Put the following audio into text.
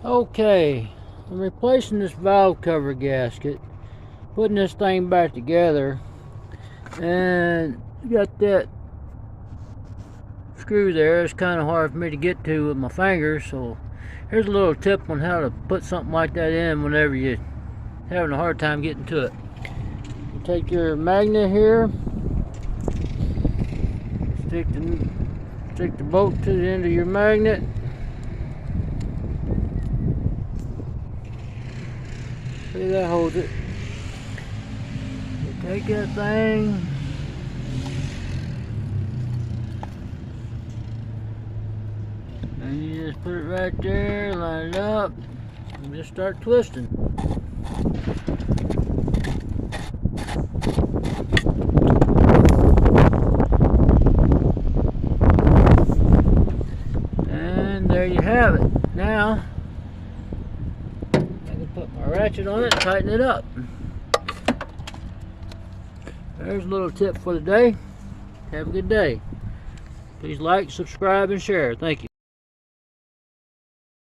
Okay, I'm replacing this valve cover gasket, putting this thing back together, and got that screw there. It's kind of hard for me to get to with my fingers, so here's a little tip on how to put something like that in whenever you're having a hard time getting to it. You take your magnet here, stick the bolt to the end of your magnet. See, that holds it. You take that thing, and you just put it right there, line it up, and just start twisting. And there you have it. Now I can put my ratchet on it and tighten it up. There's a little tip for the day. Have a good day. Please like, subscribe, and share. Thank you.